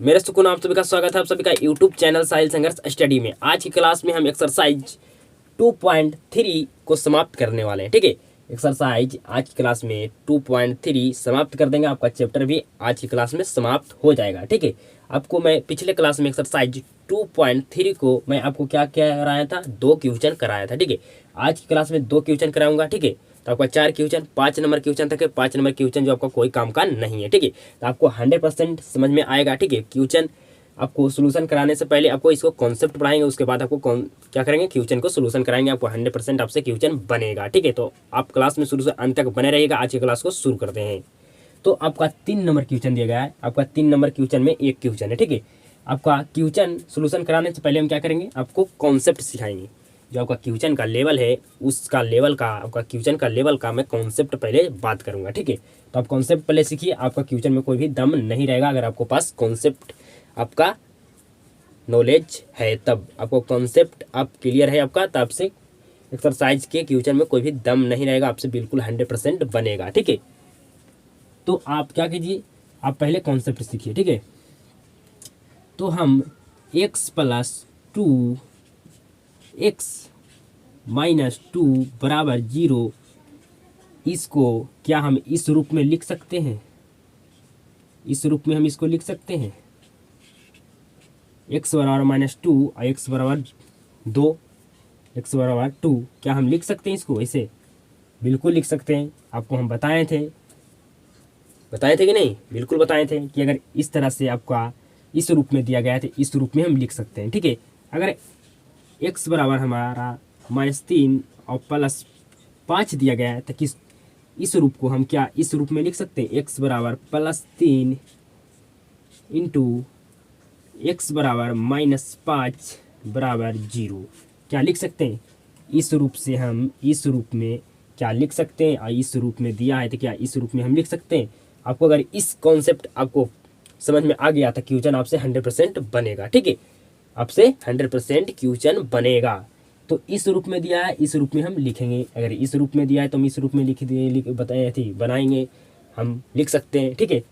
मेरे सुकून आप सभी का स्वागत है आप सभी का यूट्यूब चैनल साहिल संघर्ष स्टडी में। आज की क्लास में हम एक्सरसाइज 2.3 को समाप्त करने वाले हैं। ठीक है, एक्सरसाइज आज की क्लास में 2.3 समाप्त कर देंगे। आपका चैप्टर भी आज की क्लास में समाप्त हो जाएगा। ठीक है, आपको मैं पिछले क्लास में एक्सरसाइज 2.3 को मैं आपको क्या कराया था, 2 क्वेश्चन कराया था। ठीक है, आज की क्लास में 2 क्वेश्चन कराऊंगा। ठीक है, तो आपका 4 क्वेश्चन 5 नंबर क्वेश्चन तक है। 5 नंबर क्वेश्चन जो आपका कोई काम का नहीं है। ठीक है, तो आपको 100% समझ में आएगा। ठीक है, क्वेश्चन आपको सोल्यूशन कराने से पहले आपको इसको कॉन्सेप्ट पढ़ाएंगे, उसके बाद आपको क्या करेंगे, क्वेश्चन को सोल्यूशन कराएंगे। आपको 100% आपसे क्वेश्चन बनेगा। ठीक है, तो आप क्लास में शुरू से अंत तक बने रहिएगा। आज की क्लास को शुरू करते हैं। तो आपका 3 नंबर क्वेश्चन दिया गया है। आपका 3 नंबर क्वेश्चन में एक क्वेश्चन है। ठीक है, आपका क्वेश्चन सोल्यूशन कराने से पहले हम क्या करेंगे, आपको कॉन्सेप्ट सिखाएंगे। जो आपका क्वेश्चन का लेवल है उसका लेवल का, आपका क्वेश्चन का लेवल का मैं कॉन्सेप्ट पहले बात करूंगा। ठीक है, तो आप कॉन्सेप्ट पहले सीखिए। आपका क्वेश्चन में कोई भी दम नहीं रहेगा अगर आपको पास कॉन्सेप्ट आपका नॉलेज है। तब आपको कॉन्सेप्ट आप क्लियर है आपका, तब से एक्सरसाइज के क्वेश्चन में कोई भी दम नहीं रहेगा, आपसे बिल्कुल 100% बनेगा। ठीक है, तो आप क्या कीजिए, आप पहले कॉन्सेप्ट सीखिए। ठीक है, तो हम x + 2 x - 2 बराबर 0, इसको क्या हम इस रूप में लिख सकते हैं? इस रूप में हम इसको लिख सकते हैं, x बराबर -2 और x बराबर 2, x बराबर 2, क्या हम लिख सकते हैं इसको ऐसे? बिल्कुल लिख सकते हैं। आपको हम बताए थे कि नहीं? बिल्कुल बताए थे कि अगर इस तरह से आपका इस रूप में दिया गया है तो इस रूप में हम लिख सकते हैं। ठीक है, अगर x बराबर हमारा -3 और +5 दिया गया है तो किस इस रूप को हम क्या इस रूप में लिख सकते हैं? x बराबर +3 इंटू x बराबर -5 बराबर 0, क्या लिख सकते हैं? इस रूप से हम इस रूप में क्या लिख सकते हैं? और इस रूप में दिया है तो क्या इस रूप में हम लिख सकते हैं? आपको अगर इस कॉन्सेप्ट आपको समझ में आ गया तो क्वेश्चन आपसे 100% बनेगा। ठीक है, आपसे 100% क्वेश्चन बनेगा। तो इस रूप में दिया है, इस रूप में हम लिखेंगे। अगर इस रूप में दिया है तो हम इस रूप में बताए थे, बनाएंगे, हम लिख सकते हैं। ठीक है,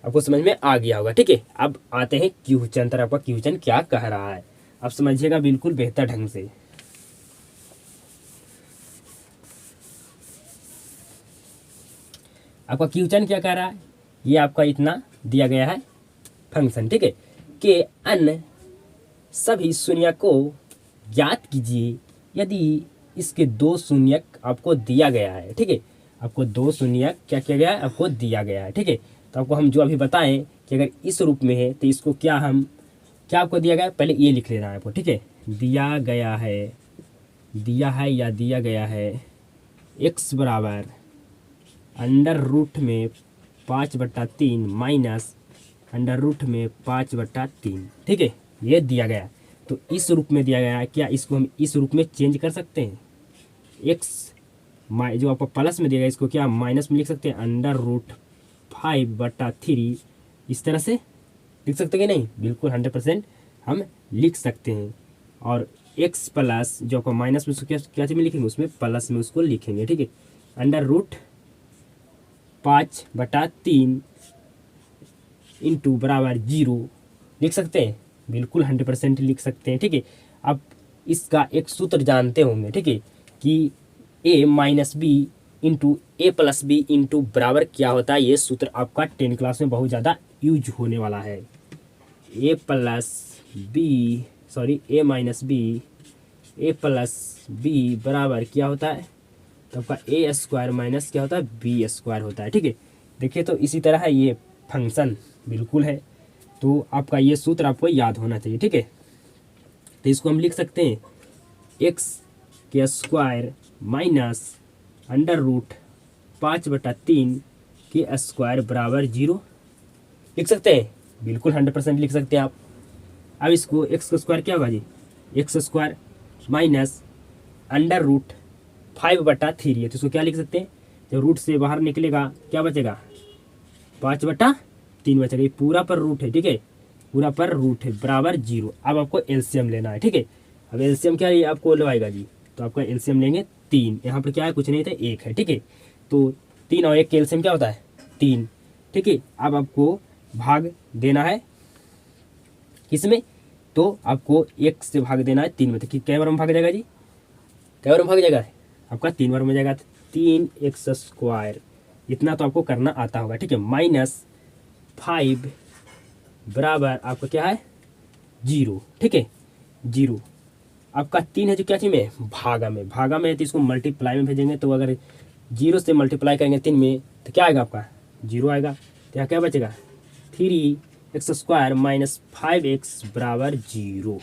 आपको समझ में आ गया होगा। ठीक है, अब आते हैं क्वेश्चन तर। आपका क्वेश्चन क्या कह रहा है आप समझिएगा बिल्कुल बेहतर ढंग से। आपका क्वेश्चन क्या कह रहा है, ये आपका इतना दिया गया है फंक्शन। ठीक है, कि अन्य सभी शून्य को ज्ञात कीजिए यदि इसके 2 शून्यक आपको दिया गया है। ठीक है, आपको 2 शून्यक क्या किया गया है, आपको दिया गया है। ठीक है, तो आपको हम जो अभी बताएं कि अगर इस रूप में है तो इसको क्या आपको दिया गया है, पहले ये लिख लेना है आपको। ठीक है, दिया गया है x बराबर √5/3 माइनस √5/3। ठीक है, ये दिया गया, तो इस रूप में दिया गया है। क्या इसको हम इस रूप में चेंज कर सकते हैं? x जो आपको प्लस में दिया गया इसको क्या माइनस में लिख सकते हैं? √5/3 इस तरह से लिख सकते हैं कि नहीं? बिल्कुल 100% हम लिख सकते हैं। और x प्लस जो आपको माइनस में उसको क्या चीज़ में लिखेंगे, उसमें प्लस में उसको लिखेंगे। ठीक है, √5/3 इंटू बराबर 0 लिख सकते हैं, बिल्कुल 100% लिख सकते हैं। ठीक है, आप इसका एक सूत्र जानते होंगे। ठीक है, कि a - b into a+b into बराबर क्या होता है। ये सूत्र आपका 10 क्लास में बहुत ज़्यादा यूज होने वाला है। a प्लस b बराबर क्या होता है, तो आपका a² माइनस क्या होता है, b² होता है। ठीक है, देखिए तो इसी तरह है ये फंक्शन बिल्कुल है, तो आपका ये सूत्र आपको याद होना चाहिए। ठीक है, तो इसको हम लिख सकते हैं x² माइनस √5/3 के स्क्वायर बराबर 0 लिख सकते हैं, बिल्कुल 100% लिख सकते हैं आप। अब इसको x का स्क्वायर क्या होगा जी, x² माइनस √5/3 है, तो इसको क्या लिख सकते हैं, जब रूट से बाहर निकलेगा क्या बचेगा, 5/3 बचेगा। ये पूरा पर रूट है। ठीक है, पूरा पर रूट है बराबर 0। अब आपको एलसीएम लेना है। ठीक है, अब एलसीएम क्या है आपको लगवाएगा जी, तो आपका एलसीएम लेंगे 3। यहाँ पर क्या है, कुछ नहीं था, 1 है। ठीक है, तो 3 और 1 का एलसीएम क्या होता है, 3। ठीक है, अब आपको भाग देना है किसमें? तो आपको एक से भाग देना है 3 में, तो कै बार में भाग जाएगा जी? कै बार में भाग जाएगा? आपका 3 बार में जाएगा। 3x² इतना तो आपको करना आता होगा, ठीक है। -5 बराबर आपका क्या है? 0, ठीक है, 0। आपका 3 है जो क्या चीज में? भागा में। भागा में है तो इसको मल्टीप्लाई में भेजेंगे, तो अगर 0 से मल्टीप्लाई करेंगे 3 में तो क्या आएगा? आपका 0 आएगा। तो यहाँ क्या बचेगा? 3x² - 5x बराबर 0।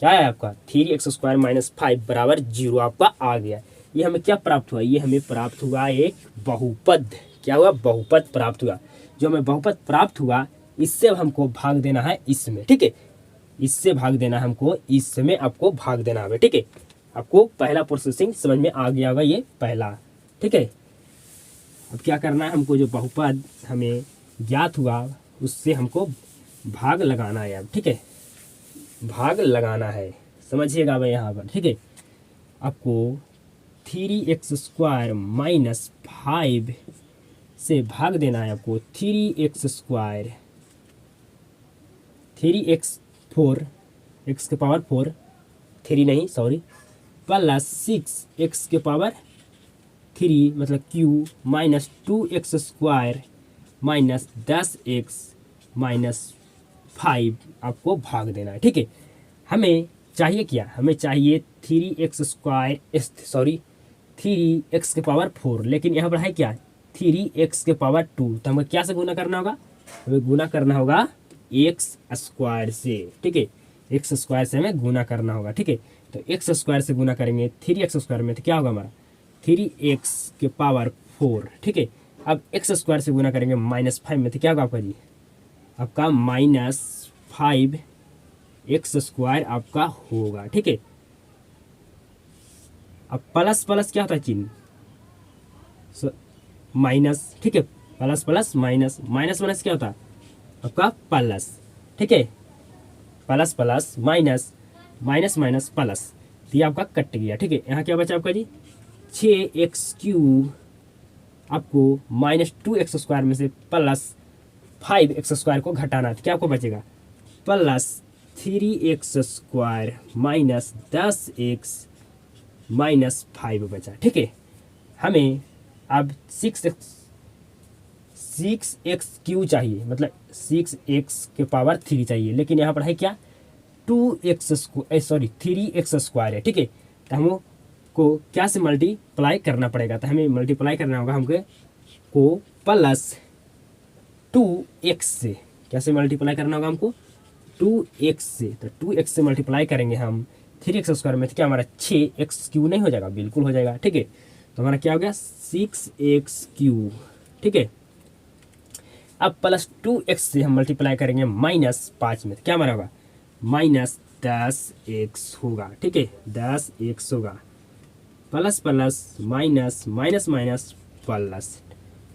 क्या है आपका? 3x² - 5 बराबर 0 आपका आ गया। ये हमें क्या प्राप्त हुआ? ये हमें प्राप्त हुआ एक बहुपद। क्या हुआ? बहुपद प्राप्त हुआ। जो हमें बहुपद प्राप्त हुआ इससे अब हमको भाग देना है इसमें, ठीक है। इससे भाग देना हमको, इसमें आपको भाग देना है, ठीक है। आपको पहला प्रोसेसिंग समझ में आ गया होगा, ये पहला, ठीक है। अब क्या करना है हमको? जो बहुपद हमें ज्ञात हुआ उससे हमको भाग लगाना है अब, ठीक है। भाग लगाना है, समझिएगा भाई यहाँ पर, ठीक है। आपको 3x² - 5 से भाग देना है आपको। 3x², 3x4, x के पावर 4, 3 नहीं सॉरी, प्लस 6x के पावर 3 मतलब q -2x² -10x -5 आपको भाग देना है, ठीक है। हमें चाहिए क्या? हमें चाहिए 3x के पावर 4, लेकिन यहाँ पर है क्या? 3x के पावर 2। तो हमें क्या से गुना करना होगा? हमें गुना करना होगा x² से, ठीक है। x² से हमें गुना करना होगा, ठीक है। तो x² से गुना करेंगे 3x² में, तो क्या होगा हमारा? 3x के पावर 4, ठीक है। अब x² से गुना करेंगे -5 में, तो क्या होगा आपका जी? आपका -5x² आपका होगा, ठीक है। अब प्लस प्लस क्या होता है? चिन्ह माइनस, ठीक है। Plus plus minus, minus minus क्या होता है? आपका प्लस, ठीक है। Plus plus minus, minus minus plus, तो ये आपका कट गया, ठीक है। यहाँ क्या बचा आपका जी? 6x³ आपको -2x² में से प्लस 5x² को घटाना है, तो क्या आपको बचेगा? प्लस 3x² -10x -5 बचा, ठीक है। हमें अब 6x³ चाहिए, मतलब 6x के पावर 3 चाहिए, लेकिन यहाँ पर है क्या? 3x² है, ठीक है। तो हमको क्या से मल्टीप्लाई करना पड़ेगा? तो हमें मल्टीप्लाई करना होगा हमको को प्लस 2x से। कैसे मल्टीप्लाई करना होगा हमको? 2x से। तो 2x से मल्टीप्लाई करेंगे हम 3x² में, तो क्या हमारा 6x³ नहीं हो जाएगा? बिल्कुल हो जाएगा, ठीक है। तो हमारा क्या हो गया? 6x³, ठीक है। अब प्लस 2x से हम मल्टीप्लाई करेंगे -5 में, तो क्या हमारा होगा? -10x होगा, ठीक है। 10x होगा। Plus plus minus, minus minus plus,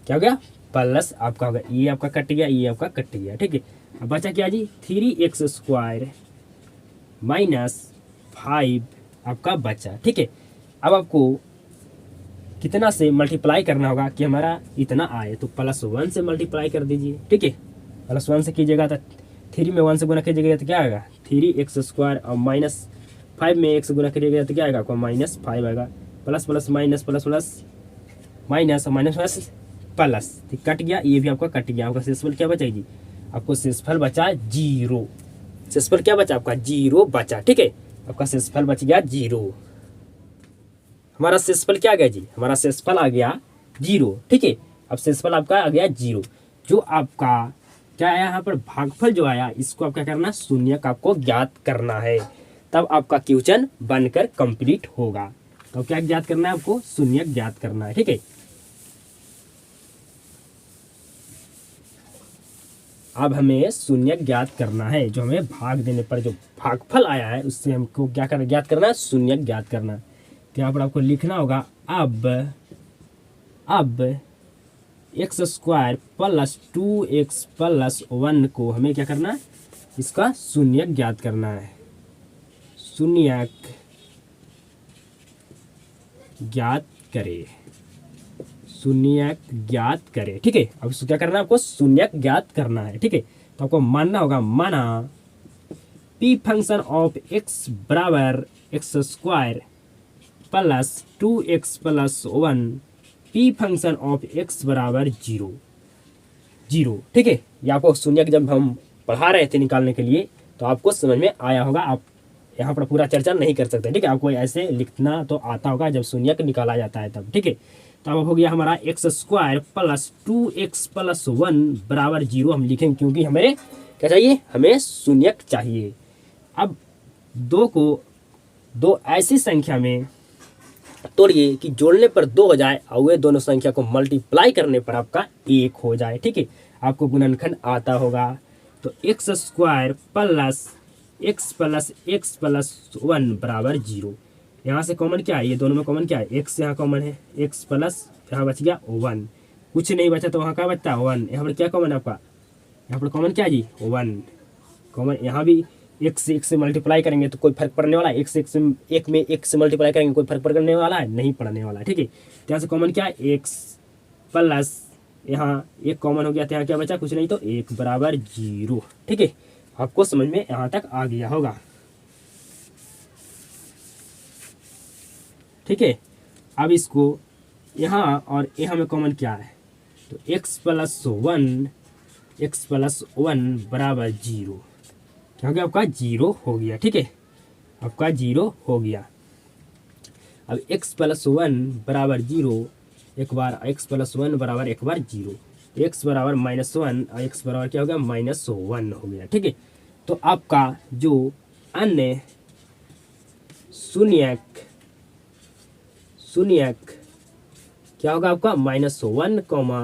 क्या हो गया? प्लस आपका होगा। ये आपका कट गया, ये आपका कट गया, ठीक है। अब बचा क्या जी? 3x² -5 आपका बचा, ठीक है। अब आपको कितना से मल्टीप्लाई करना होगा कि हमारा इतना आए? तो +1 से मल्टीप्लाई कर दीजिए, ठीक है। +1 से कीजिएगा तो 3 में 1 से गुना कीजिएगा तो क्या आएगा? 3x² और -5 में 1 से गुना करिएगा तो क्या आएगा आपको? -5 आएगा। Plus plus minus, plus plus minus, minus plus plus, तो कट गया, ये भी आपका कट गया। आपका शेषफल क्या बचा जी? आपको शेषफल बचा 0। शेषफल क्या बचा आपका? 0 बचा, ठीक है। आपका शेषफल बच गया 0। हमारा शेषफल क्या आ गया जी? हमारा शेषफल आ गया 0, ठीक है। अब शेषफल आपका आ गया 0। जो आपका क्या आया यहाँ पर? भागफल जो आया, इसको आप क्या करना? शून्यक आपको ज्ञात करना है, तब आपका क्वेश्चन बनकर कंप्लीट होगा। तो क्या ज्ञात करना है आपको? शून्यक ज्ञात करना है, ठीक है। अब हमें शून्यक ज्ञात करना है। जो हमें भाग देने पर जो भागफल आया है उससे हमको क्या करना? ज्ञात करना है, शून्यक ज्ञात करना है। तो यहाँ पर आपको लिखना होगा अब x² + 2x + 1 को हमें क्या करना है? इसका शून्यक ज्ञात करना है। शून्यक ज्ञात करें, शून्यक ज्ञात करें, ठीक है। अब इसको क्या करना है? आपको शून्यक ज्ञात करना है, ठीक है। तो आपको मानना होगा, माना p फंक्शन ऑफ x बराबर x square plus 2x plus 1 p function of x बराबर 0 0। ठीक है, ये आपको शून्य जब हम पढ़ा रहे थे निकालने के लिए तो आपको समझ में आया होगा। आप यहाँ पर पूरा चर्चा नहीं कर सकते। ठीक है, आपको ऐसे लिखना तो आता होगा जब शून्य निकाला जाता है तब। ठीक है, तो अब हो गया हमारा x square plus 2x plus 1 बराबर 0 हम लिखेंगे, क्योंकि हमें क्या चाहिए, हमें शून्य चाहिए। अब दो को दो ऐसी संख्या में तोड़िए कि जोड़ने पर 2 हो जाए और वे दोनों संख्या को मल्टीप्लाई करने पर आपका 1 हो जाए। ठीक है, आपको गुणनखंड आता होगा। तो x square plus x plus 1 बराबर 0। यहाँ से कॉमन क्या है, ये दोनों में कॉमन क्या है, एक्स यहाँ कॉमन है, एक्स प्लस यहाँ बच गया 1, कुछ नहीं बचा तो वहाँ क्या बचता है 1। यहाँ पर क्या कॉमन है आपका, यहाँ पर कॉमन क्या है जी 1 कॉमन। यहाँ भी एक्स से मल्टीप्लाई करेंगे तो कोई फर्क पड़ने वाला है, एक में एक से मल्टीप्लाई करेंगे कोई फर्क पड़ने वाला है, नहीं पड़ने वाला है। ठीक है, तो यहाँ से कॉमन क्या है एक्स प्लस यहाँ एक कॉमन हो गया तो यहाँ क्या बचा, कुछ नहीं तो 1 बराबर 0। ठीक है, आपको समझ में यहाँ तक आ गया होगा। ठीक है, अब इसको यहाँ और यहाँ में कॉमन क्या है, तो x प्लस 1 बराबर 0, क्योंकि आपका 0 हो गया। ठीक है, आपका 0 हो गया। अब x प्लस 1 बराबर 0, एक बार x प्लस 1 बराबर एक बार 0, x बराबर -1 और x बराबर क्या हो गया -1 हो गया। ठीक है, तो आपका जो अन्य शून्यक क्या होगा आपका -1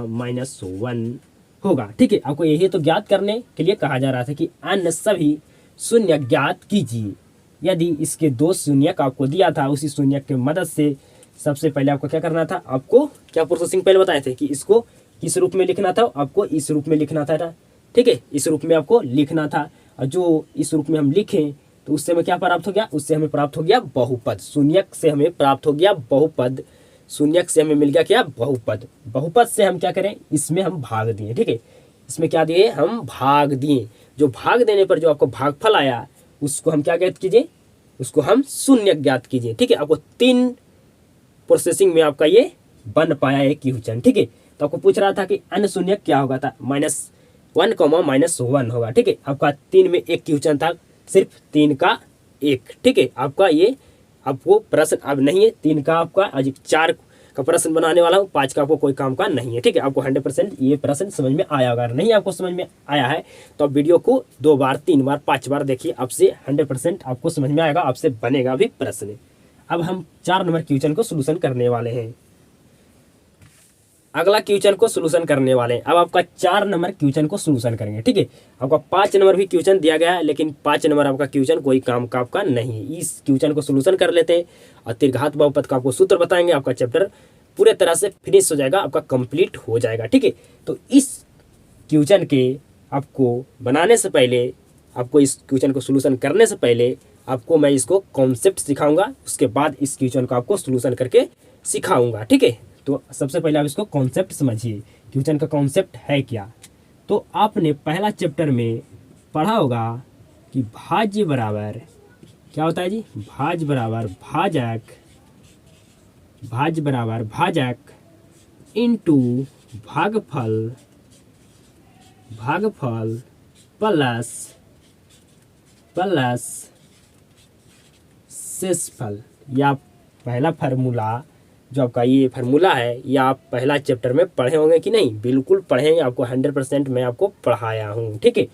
-1 होगा। ठीक है, आपको यही तो ज्ञात करने के लिए कहा जा रहा था कि अन्य सभी शून्य ज्ञात कीजिए। यदि इसके 2 शून्यक आपको दिया था, उसी शून्यक की मदद से सबसे पहले आपको क्या करना था, आपको क्या प्रोसेसिंग पहले बताए थे कि इसको किस रूप में लिखना था, आपको इस रूप में लिखना था। ठीक है, इस रूप में आपको लिखना था, और जो इस रूप में हम लिखें तो उससे हमें क्या प्राप्त हो गया, उससे हमें प्राप्त हो गया बहुपद। शून्यक से हमें प्राप्त हो गया बहुपद, शून्यक से हमें मिल गया क्या, बहुपद। बहुपद से हम क्या करें, इसमें हम भाग दिए। ठीक है, इसमें क्या दिए, हम भाग दिए। जो भाग देने पर जो आपको भागफल आया उसको हम क्या ज्ञात कीजिए, उसको हम शून्य ज्ञात कीजिए। ठीक है, आपको 3 प्रोसेसिंग में आपका ये बन पाया एक क्वेश्चन। ठीक है, तो आपको पूछ रहा था कि अन्य शून्य क्या होगा था, -1 -1 होगा। ठीक है, आपका 3 में एक क्वेश्चन था, सिर्फ 3 का 1। ठीक है, आपका ये आपको प्रश्न अब नहीं है, 3 का आपका आज 4 का प्रश्न बनाने वाला हूँ, 5 का आपको कोई काम का नहीं है। ठीक है, आपको 100% ये प्रश्न समझ में आया होगा। नहीं आपको समझ में आया है तो आप वीडियो को 2 बार 3 बार 5 बार देखिए, आपसे 100% आपको समझ में आएगा, आपसे बनेगा भी प्रश्न। अब हम 4 नंबर क्वेश्चन को सोल्यूशन करने वाले हैं। अगला क्वेश्चन को सोल्यूशन करने वाले हैं। अब आपका 4 नंबर क्वेश्चन को सोल्यूशन करेंगे। ठीक है, आपका 5 नंबर भी क्वेश्चन दिया गया है, लेकिन 5 नंबर आपका क्वेश्चन कोई काम का आपका नहीं है। इस क्वेश्चन को सोल्यूशन कर लेते हैं और दीर्घात बहुपद का आपको सूत्र बताएंगे, आपका चैप्टर पूरे तरह से फिनिश हो जाएगा, आपका कंप्लीट हो जाएगा। ठीक है, तो इस क्वेश्चन के आपको बनाने से पहले, आपको इस क्वेश्चन को सोल्यूशन करने से पहले आपको मैं इसको कॉन्सेप्ट सिखाऊंगा, उसके बाद इस क्वेश्चन को आपको सोल्यूशन करके सिखाऊंगा। ठीक है, तो सबसे पहले आप इसको कॉन्सेप्ट समझिए, क्वेश्चन का कॉन्सेप्ट है क्या। तो आपने पहला चैप्टर में पढ़ा होगा कि भाज्य बराबर क्या होता है जी, भाज्य बराबर भाजक इनटू भागफल प्लस शेषफल। या पहला फार्मूला जो आपका ये फार्मूला है, या आप पहला चैप्टर में पढ़े होंगे कि नहीं, बिल्कुल पढ़ेंगे, आपको 100% मैं आपको पढ़ाया हूँ। ठीक है,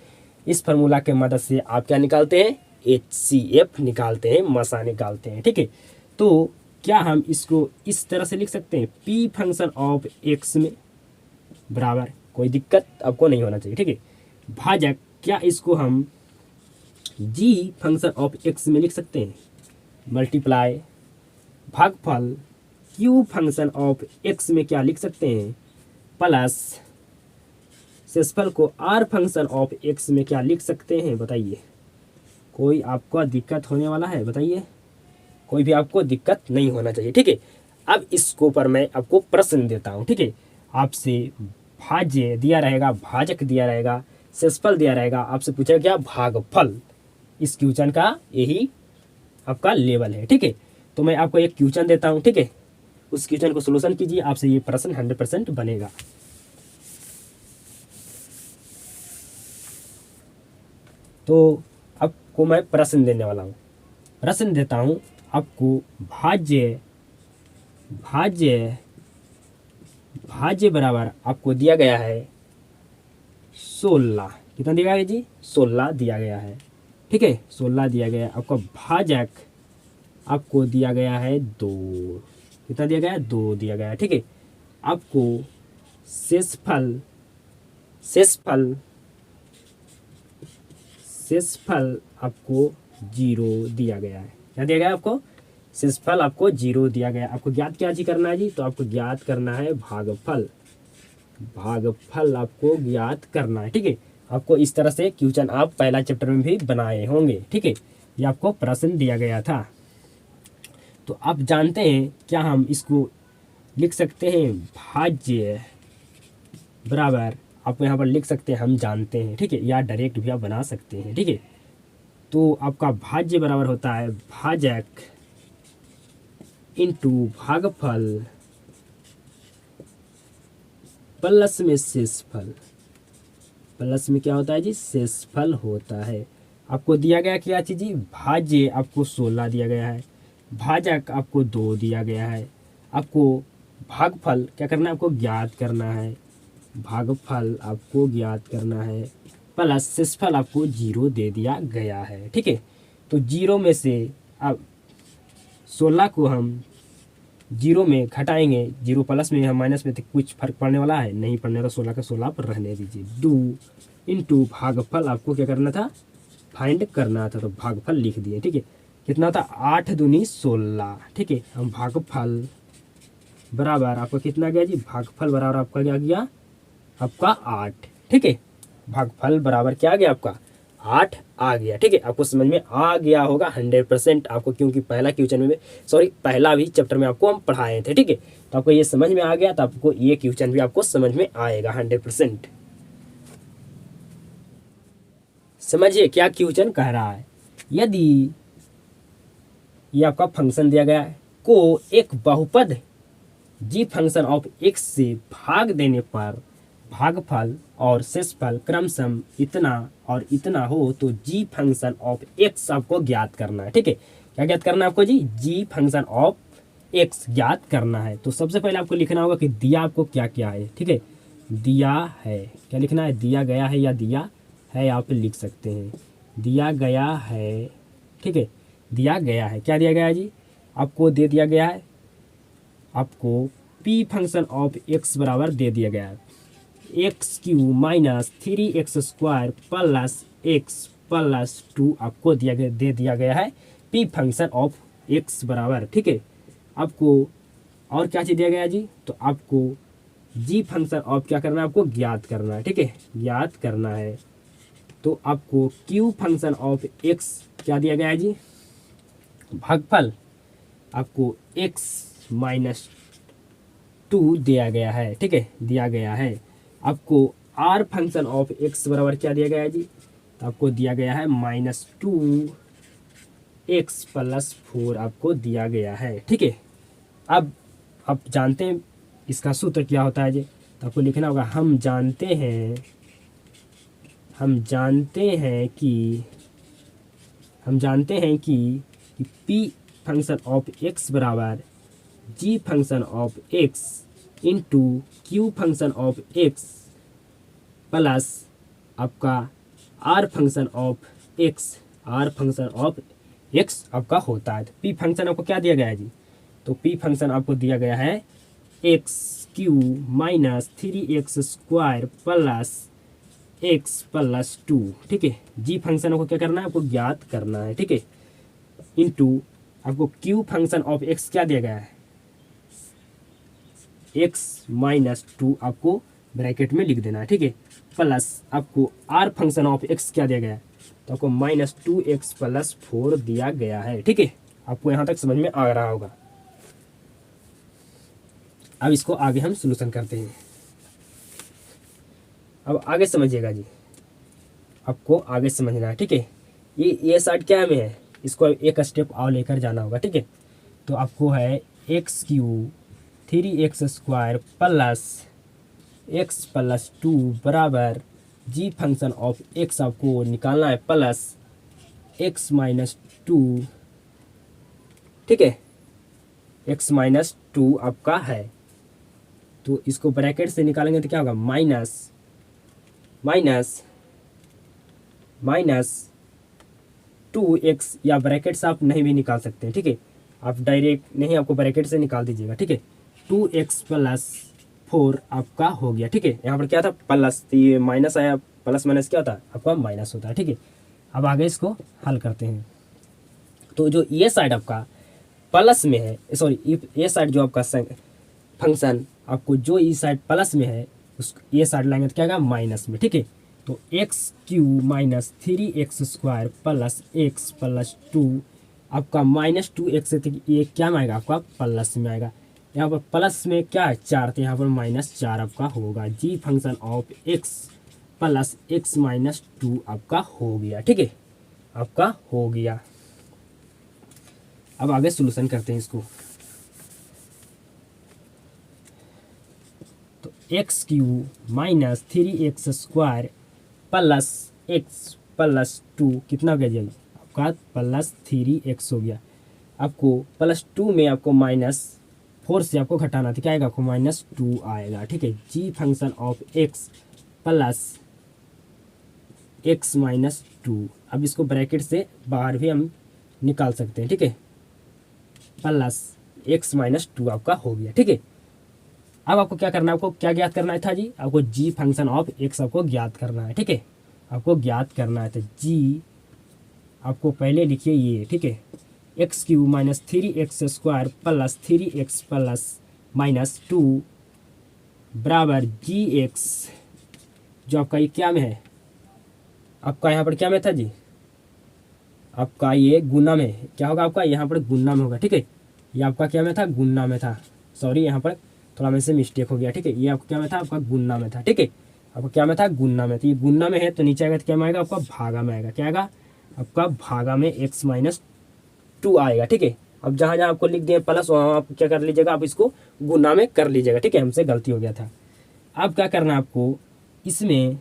इस फार्मूला के मदद से आप क्या निकालते हैं, HCF निकालते हैं, मसा निकालते हैं। ठीक है, तो क्या हम इसको इस तरह से लिख सकते हैं, P फंक्शन ऑफ x में बराबर, कोई दिक्कत आपको नहीं होना चाहिए। ठीक है, भाजक क्या इसको हम G फंक्शन ऑफ x में लिख सकते हैं, मल्टीप्लाई भागफल Q फंक्शन ऑफ x में क्या लिख सकते हैं, प्लस शेषफल को R फंक्शन ऑफ x में क्या लिख सकते हैं, बताइए। कोई आपको दिक्कत होने वाला है, बताइए, कोई भी आपको दिक्कत नहीं होना चाहिए। ठीक है, अब इसको पर मैं आपको प्रश्न देता हूँ। ठीक है, आपसे भाज्य दिया रहेगा, भाजक दिया रहेगा, शेषफल दिया रहेगा, आपसे पूछेगा क्या, भागफल। इस क्वेश्चन का यही आपका लेवल है। ठीक है, तो मैं आपको एक क्वेश्चन देता हूं, ठीक है, उस क्वेश्चन को सोल्यूशन कीजिए, आपसे ये प्रश्न 100% बनेगा। तो आपको मैं प्रश्न देने वाला हूँ, प्रश्न देता हूँ आपको। भाज्य भाज्य भाज्य बराबर आपको दिया गया है 16। कितना दिया गया है जी, 16 दिया गया है। ठीक है, 16 दिया गया है। आपका भाजक आपको दिया गया है 2। कितना दिया गया है, 2 दिया गया है। ठीक है, आपको शेषफल शेषफल शेषफल आपको 0 दिया गया है। क्या दिया गया है आपको, शेषफल आपको 0 दिया गया है। आपको ज्ञात क्या जी करना है जी, तो आपको ज्ञात करना है भागफल। भागफल आपको ज्ञात करना है। ठीक है, आपको इस तरह से क्वेश्चन आप पहला चैप्टर में भी बनाए होंगे। ठीक है, ये आपको प्रश्न दिया गया था। तो आप जानते हैं क्या, हम इसको लिख सकते हैं भाज्य बराबर, आपको यहाँ पर लिख सकते हैं हम जानते हैं। ठीक है, या डायरेक्ट भी आप बना सकते हैं। ठीक है, तो आपका भाज्य बराबर होता है भाजक इंटू भागफल प्लस में शेषफल। प्लस में क्या होता है जी, शेषफल होता है। आपको दिया गया क्या चीज जी, भाज्य आपको 16 दिया गया है, भाजक आपको 2 दिया गया है। आपको भागफल क्या करना है, आपको ज्ञात करना है। भागफल आपको ज्ञात करना है, प्लस शेषफल आपको 0 दे दिया गया है। ठीक है, तो 0 में से अब 16 को हम 0 में घटाएंगे, 0 प्लस में हम माइनस में, तो कुछ फर्क पड़ने वाला है नहीं पड़ने वाला। 16 का 16 पर रहने दीजिए। 2 इंटू भागफल आपको क्या करना था, फाइंड करना था, तो भागफल लिख दिए। ठीक है, कितना था, 8 दूनी 16। ठीक है, हम भागफल बराबर आपका कितना गया जी, भागफल बराबर आपका क्या गया, आपका 8। ठीक है, भागफल बराबर क्या आ गया आपका, 8 आ गया। ठीक है, आपको समझ में आ गया होगा 100% आपको, क्योंकि पहला क्वेश्चन में पहला भी चैप्टर में आपको हम पढ़ाए थे। ठीक है, तो आपको ये समझ में आ गया, तो आपको ये क्वेश्चन भी आपको समझ में आएगा 100%। समझिए क्या क्वेश्चन कह रहा है। यदि ये आपका फंक्शन दिया गया है को एक बहुपद जी फंक्शन ऑफ x से भाग देने पर भागफल और शेषफल क्रमशः इतना और इतना हो, तो जी फंक्शन ऑफ x आपको ज्ञात करना है। ठीक है, क्या ज्ञात करना है आपको जी, जी फंक्शन ऑफ x ज्ञात करना है। तो सबसे पहले आपको लिखना होगा कि दिया आपको क्या क्या है। ठीक है, दिया है, क्या लिखना है, दिया गया है या दिया है आप लिख सकते हैं, दिया गया है। ठीक है, दिया गया है, क्या दिया गया है जी, आपको दे दिया गया है, आपको p फंक्शन ऑफ x बराबर दे दिया गया है x³ minus 3x square plus x plus 2 आपको दे दिया गया है p फंक्शन ऑफ x बराबर। ठीक है, आपको और क्या चीज़ दिया गया है जी, तो आपको g फंक्शन ऑफ क्या करना है, आपको ज्ञात करना है। ठीक है, ज्ञात करना है। तो आपको q फंक्शन ऑफ x क्या दिया गया है जी, भागफल आपको x माइनस 2 दिया गया है। ठीक है, दिया गया है। आपको r फंक्शन ऑफ x बराबर क्या दिया गया है जी, तो आपको दिया गया है -2x प्लस 4 आपको दिया गया है। ठीक है, अब आप जानते हैं इसका सूत्र क्या होता है जी, तो आपको लिखना होगा हम जानते हैं कि p फंक्शन ऑफ x बराबर g function of x into q function of x plus आपका r फंक्शन ऑफ x आपका होता है। तो p फंक्शन आपको क्या दिया गया है जी, तो p फंक्शन आपको दिया गया है x³ minus 3x square plus x plus 2। ठीक है, g फंक्शन को क्या करना है, आपको ज्ञात करना है। ठीक है, इंटू आपको q फंक्शन ऑफ x क्या दिया गया है, x माइनस 2 आपको ब्रैकेट में लिख देना है। ठीक है, प्लस आपको r फंक्शन ऑफ x क्या दिया गया है, तो आपको -2x प्लस 4 दिया गया है। ठीक है, आपको यहाँ तक समझ में आ रहा होगा। अब इसको आगे हम सॉल्यूशन करते हैं। अब आगे समझिएगा जी, आपको आगे समझना है, ठीक है। ये साइड क्या में है, इसको एक स्टेप और लेकर जाना होगा, ठीक है। तो आपको है x³ 3x² +x+2 बराबर g फंक्शन ऑफ x आपको निकालना है प्लस x-2, ठीक है। x-2 आपका है, तो इसको ब्रैकेट से निकालेंगे तो क्या होगा, माइनस माइनस 2x, या ब्रैकेट से आप नहीं भी निकाल सकते हैं, ठीक है। आप डायरेक्ट नहीं, आपको ब्रैकेट से निकाल दीजिएगा, ठीक है। 2x+4 आपका हो गया, ठीक है। यहाँ पर क्या था प्लस, तो ये माइनस आया, प्लस माइनस क्या होता है आपका माइनस होता है, ठीक है। अब आगे इसको हल करते हैं। तो जो ये साइड आपका प्लस में है, सॉरी ये साइड जो आपका फंक्शन आपको जो इस साइड प्लस में है, उस ये साइड लाएंगे तो क्या आएगा माइनस में, ठीक है। तो x³ - 3x² + x+2 आपका -2x से ये क्या में आएगा आपका प्लस में आएगा। यहाँ पर प्लस में क्या है 4, तो यहाँ पर -4 आपका होगा। g function of x + x-2 आपका हो गया, ठीक है, आपका हो गया। अब आगे सॉल्यूशन करते हैं इसको। तो x³ - 3x² + x+2 कितना हो गया जी आपका +3x हो गया। आपको +2 में आपको -4 से आपको घटाना, तो क्या आएगा आपको -2 आएगा, ठीक है। g function of x + x-2, अब इसको ब्रैकेट से बाहर भी हम निकाल सकते हैं, ठीक है। प्लस x-2 आपका हो गया, ठीक है। अब आपको क्या करना है, आपको क्या ज्ञात करना था जी, आपको g फंक्शन ऑफ x आपको ज्ञात करना है, ठीक है। आपको ज्ञात करना है, तो g आपको पहले लिखिए ये, ठीक है। x³ - 3x² + 3x -2 बराबर gx, जो आपका ये क्या में है, आपका यहाँ पर क्या में था जी, आपका ये गुना में क्या होगा, आपका यहाँ पर गुना में होगा, ठीक है। ये आपका क्या में था, गुना में था, सॉरी यहाँ पर थोड़ा मेरे से मिस्टेक हो गया, ठीक है। ये आपका क्या में था, आपका गुना में था, ठीक है। आपका क्या में था, गुना में। तो ये गुना में है तो नीचे आएगा तो क्या में आएगा आपका भागा में आएगा, क्या आएगा आपका भागा में x-2 आएगा, ठीक है। अब जहाँ जहाँ आपको लिख दिए प्लस, वहाँ आप क्या कर लीजिएगा, आप इसको गुना में कर लीजिएगा, ठीक है, हमसे गलती हो गया था। अब क्या करना है आपको, इसमें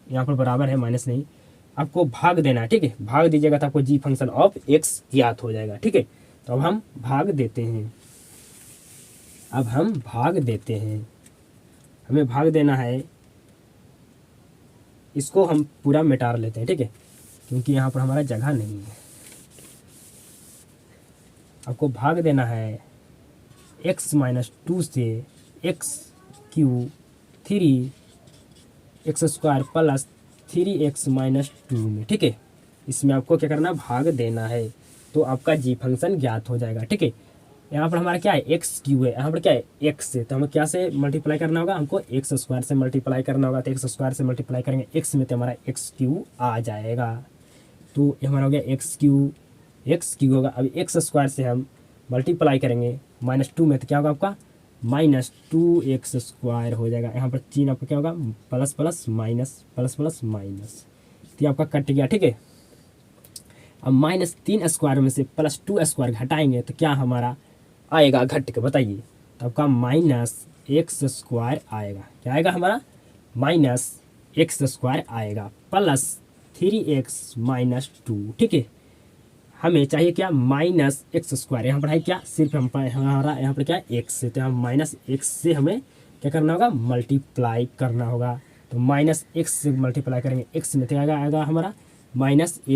यहाँ पर बराबर है माइनस नहीं, आपको भाग देना है, ठीक है। भाग दीजिएगा तो आपको g फंक्शन ऑफ x ज्ञात हो जाएगा, ठीक है। तो अब हम भाग देते हैं, अब हम भाग देते हैं, हमें भाग देना है, इसको हम पूरा मिटा लेते हैं, ठीक है, क्योंकि यहाँ पर हमारा जगह नहीं है। आपको भाग देना है x-2 से x³ 3x² + 3x-2 में, ठीक है। इसमें आपको क्या करना, भाग देना है, तो आपका g फंक्शन ज्ञात हो जाएगा, ठीक है। यहाँ पर हमारा क्या है x³ है, यहाँ पर क्या है x से, तो हमें क्या से मल्टीप्लाई करना होगा, हमको x² से मल्टीप्लाई करना होगा। तो x² से मल्टीप्लाई करेंगे x में, तो हमारा x³ आ जाएगा। तो ये हमारा हो गया x³ होगा। अब x² से हम मल्टीप्लाई करेंगे -2 में, तो क्या होगा आपका -2x² हो जाएगा। यहाँ पर चिन्ह आपका क्या होगा, plus plus minus, plus plus minus, तो आपका कट गया, ठीक है। अब -3² में से +2² घटाएंगे तो क्या हमारा आएगा घट के, बताइए। तो आपका -x² आएगा, क्या आएगा हमारा -x² आएगा प्लस 3x-2, ठीक है। हमें चाहिए क्या -x², यहाँ पर है क्या सिर्फ हम हमारा यहाँ पर क्या है x से, तो हम -x से हमें क्या करना होगा, मल्टीप्लाई करना होगा। तो -x से मल्टीप्लाई करेंगे x में, तो आएगा हमारा -x²,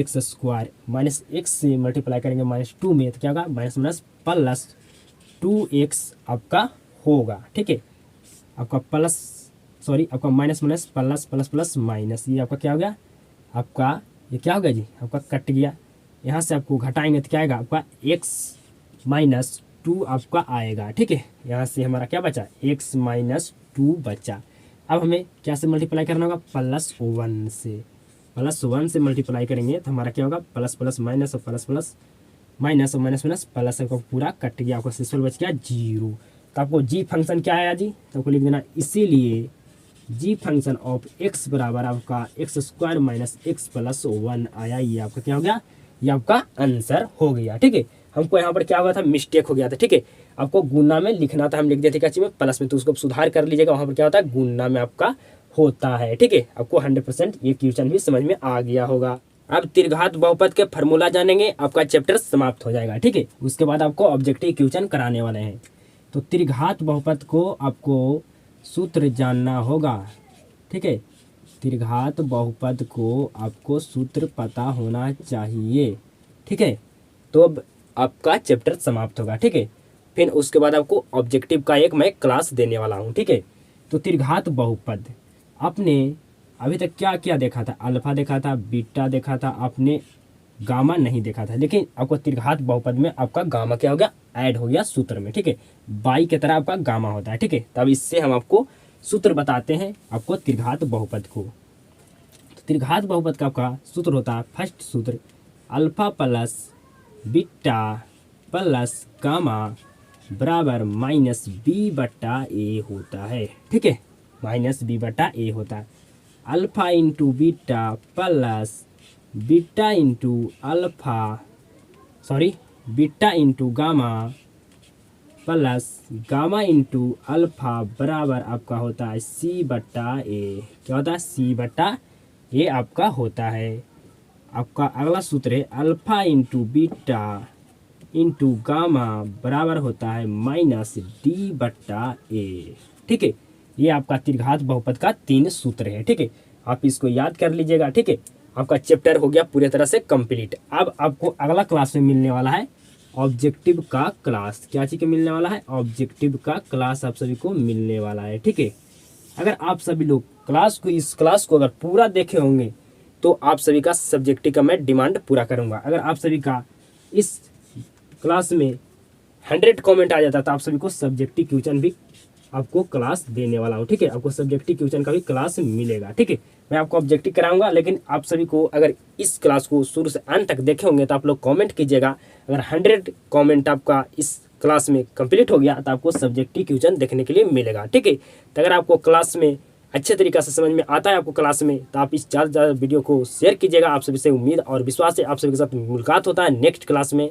-x से मल्टीप्लाई करेंगे -2 में, तो क्या होगा माइनस प्लस 2x आपका होगा, ठीक है। आपका प्लस, सॉरी आपका minus minus plus plus plus minus, ये आपका क्या हो गया, आपका ये क्या हो गया जी, आपका कट गया। यहाँ से आपको घटाएंगे तो क्या आएगा आपका x-2 आपका आएगा, ठीक है। यहाँ से हमारा क्या बचा, x-2 बचा। अब हमें क्या से मल्टीप्लाई करना होगा, +1 से, +1 से मल्टीप्लाई करेंगे तो हमारा क्या होगा, प्लस प्लस माइनस और प्लस प्लस माइनस और माइनस माइनस प्लस, आपको पूरा कट गया, आपका शेषफल बच गया 0। तो आपको g फंक्शन क्या आया जी, तो आपको लिख देना, इसीलिए जी फंक्शन ऑफ एक्स बराबर आपका x square minus x plus 1 आया। ये आपका क्या हो गया, ये आपका आंसर हो गया। ठीक है, हमको यहाँ पर क्या हुआ था, मिस्टेक हो गया था। ठीक है, आपको गुना में लिखना था, हम लिख देते क्या चीज में, प्लस में, तो उसको सुधार कर लीजिएगा। वहाँ पर क्या होता है, गुना में आपका होता है। ठीक है, आपको 100% ये क्वेश्चन भी समझ में आ गया होगा। अब त्रिघात बहुपद के फार्मूला जानेंगे, आपका चैप्टर समाप्त हो जाएगा। ठीक है, उसके बाद आपको ऑब्जेक्टिव क्वेश्चन कराने वाले हैं। तो त्रिघात बहुपद को आपको सूत्र जानना होगा। ठीक है, त्रिघात बहुपद को आपको सूत्र पता होना चाहिए। ठीक है, तो अब आपका चैप्टर समाप्त होगा। ठीक है, फिर उसके बाद आपको ऑब्जेक्टिव का एक मैं क्लास देने वाला हूँ। ठीक है, तो त्रिघात बहुपद आपने अभी तक क्या क्या देखा था, अल्फा देखा था, बीटा देखा था, आपने गामा नहीं देखा था। लेकिन आपको त्रिघात बहुपद में आपका गामा क्या हो गया, ऐड हो गया सूत्र में। ठीक है, बाई की तरह आपका गामा होता है। ठीक है, तब इससे हम आपको सूत्र बताते हैं आपको त्रिघात बहुपद को। तो त्रिघात बहुपद का आपका सूत्र होता है, फर्स्ट सूत्र alpha plus beta plus gamma बराबर माइनस बी बट्टा ए होता है। ठीक है, माइनस बी बट्टा ए होता है। Alpha into beta plus beta into alpha, sorry beta into gamma plus gamma into alpha बराबर आपका होता है सी बट्टा ए। क्या होता है, सी बट्टा ए आपका होता है। आपका अगला सूत्र है alpha into beta into gamma बराबर होता है माइनस डी बट्टा ए। ठीक है, ये आपका त्रिघात बहुपद का 3 सूत्र है। ठीक है, आप इसको याद कर लीजिएगा। ठीक है, आपका चैप्टर हो गया पूरी तरह से कंप्लीट। अब आपको अगला क्लास में मिलने वाला है ऑब्जेक्टिव का क्लास। क्या चीज का मिलने वाला है, ऑब्जेक्टिव का क्लास आप सभी को मिलने वाला है। ठीक है, अगर आप सभी लोग इस क्लास को अगर पूरा देखे होंगे तो आप सभी का सब्जेक्टिव का मैं डिमांड पूरा करूंगा। अगर आप सभी का इस क्लास में 100 कमेंट आ जाता तो आप सभी को सब्जेक्टिव क्वेश्चन भी आपको क्लास देने वाला हूँ। ठीक है, आपको सब्जेक्टिव क्वेश्चन का भी क्लास मिलेगा। ठीक है, मैं आपको ऑब्जेक्टिव कराऊंगा, लेकिन आप सभी को अगर इस क्लास को शुरू से अंत तक देखे होंगे तो आप लोग कमेंट कीजिएगा। अगर 100 कमेंट आपका इस क्लास में कंप्लीट हो गया तो आपको सब्जेक्टिव क्वेश्चन देखने के लिए मिलेगा। ठीक है, तो अगर आपको क्लास में अच्छे तरीके से समझ में आता है आपको क्लास में, तो आप इस ज़्यादा वीडियो को शेयर कीजिएगा। आप सभी से उम्मीद और विश्वास है आप सभी के साथ मुलाकात होता है नेक्स्ट क्लास में।